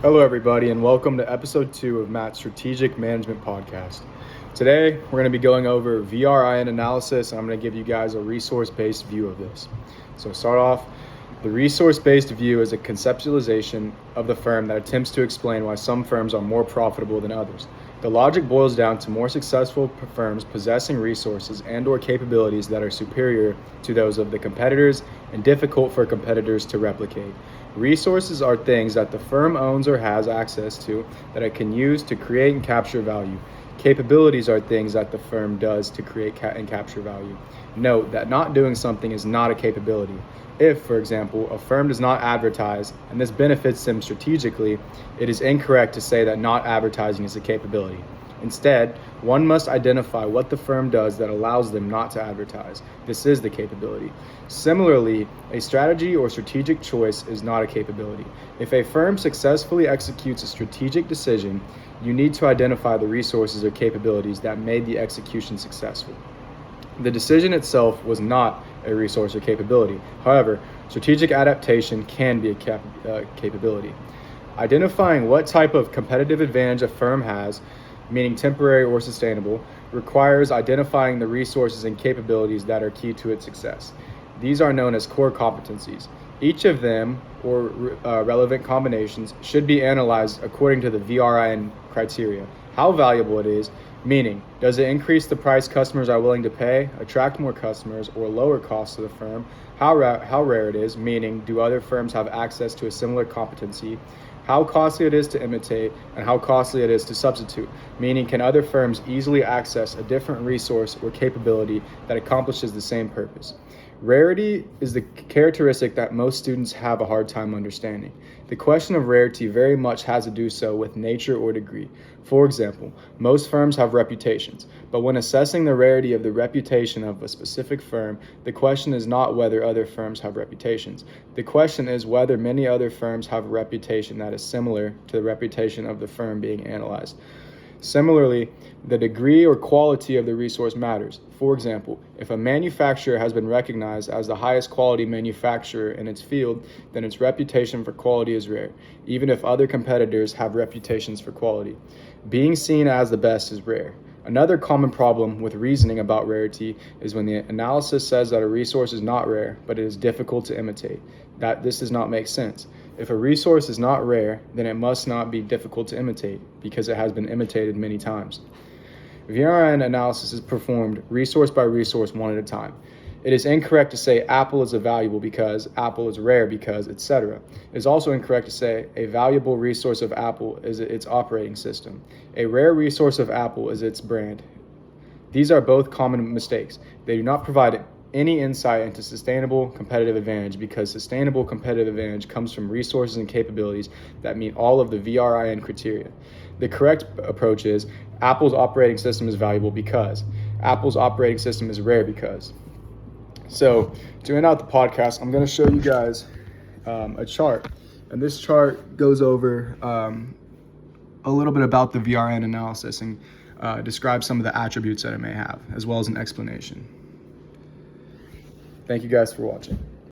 Hello, everybody, and welcome to episode 2 of Matt's Strategic Management Podcast. Today, we're going to be going over VRIN analysis, and I'm going to give you guys a resource-based view of this. So, start off, the resource-based view is a conceptualization of the firm that attempts to explain why some firms are more profitable than others. The logic boils down to more successful firms possessing resources and/or capabilities that are superior to those of the competitors and difficult for competitors to replicate. Resources are things that the firm owns or has access to that it can use to create and capture value. Capabilities are things that the firm does to create and capture value. Note that not doing something is not a capability. If, for example, a firm does not advertise and this benefits them strategically, it is incorrect to say that not advertising is a capability. Instead, one must identify what the firm does that allows them not to advertise. This is the capability. Similarly, a strategy or strategic choice is not a capability. If a firm successfully executes a strategic decision, you need to identify the resources or capabilities that made the execution successful. The decision itself was not a resource or capability. However, strategic adaptation can be a capability. Identifying what type of competitive advantage a firm has, meaning temporary or sustainable, requires identifying the resources and capabilities that are key to its success. These are known as core competencies. Each of them, or relevant combinations, should be analyzed according to the VRIN criteria. How valuable it is, meaning, does it increase the price customers are willing to pay, attract more customers, or lower costs to the firm? How rare it is, meaning, do other firms have access to a similar competency? How costly it is to imitate, and how costly it is to substitute, meaning, can other firms easily access a different resource or capability that accomplishes the same purpose? Rarity is the characteristic that most students have a hard time understanding. The question of rarity very much has to do so with nature or degree. For example, most firms have reputations, but when assessing the rarity of the reputation of a specific firm, the question is not whether other firms have reputations. The question is whether many other firms have a reputation that is similar to the reputation of the firm being analyzed. Similarly, the degree or quality of the resource matters. For example, if a manufacturer has been recognized as the highest quality manufacturer in its field, then its reputation for quality is rare, even if other competitors have reputations for quality. Being seen as the best is rare. Another common problem with reasoning about rarity is when the analysis says that a resource is not rare, but it is difficult to imitate. That this does not make sense. If a resource is not rare, then it must not be difficult to imitate because it has been imitated many times. VRIN analysis is performed resource by resource, one at a time. It is incorrect to say Apple is valuable because, Apple is rare because, etc. It is also incorrect to say a valuable resource of Apple is its operating system. A rare resource of Apple is its brand. These are both common mistakes. They do not provide any insight into sustainable competitive advantage because sustainable competitive advantage comes from resources and capabilities that meet all of the VRIN criteria. The correct approach is Apple's operating system is valuable because, Apple's operating system is rare because. So to end out the podcast, I'm going to show you guys a chart, and this chart goes over a little bit about the VRIN analysis and describes some of the attributes that it may have, as well as an explanation. Thank you guys for watching.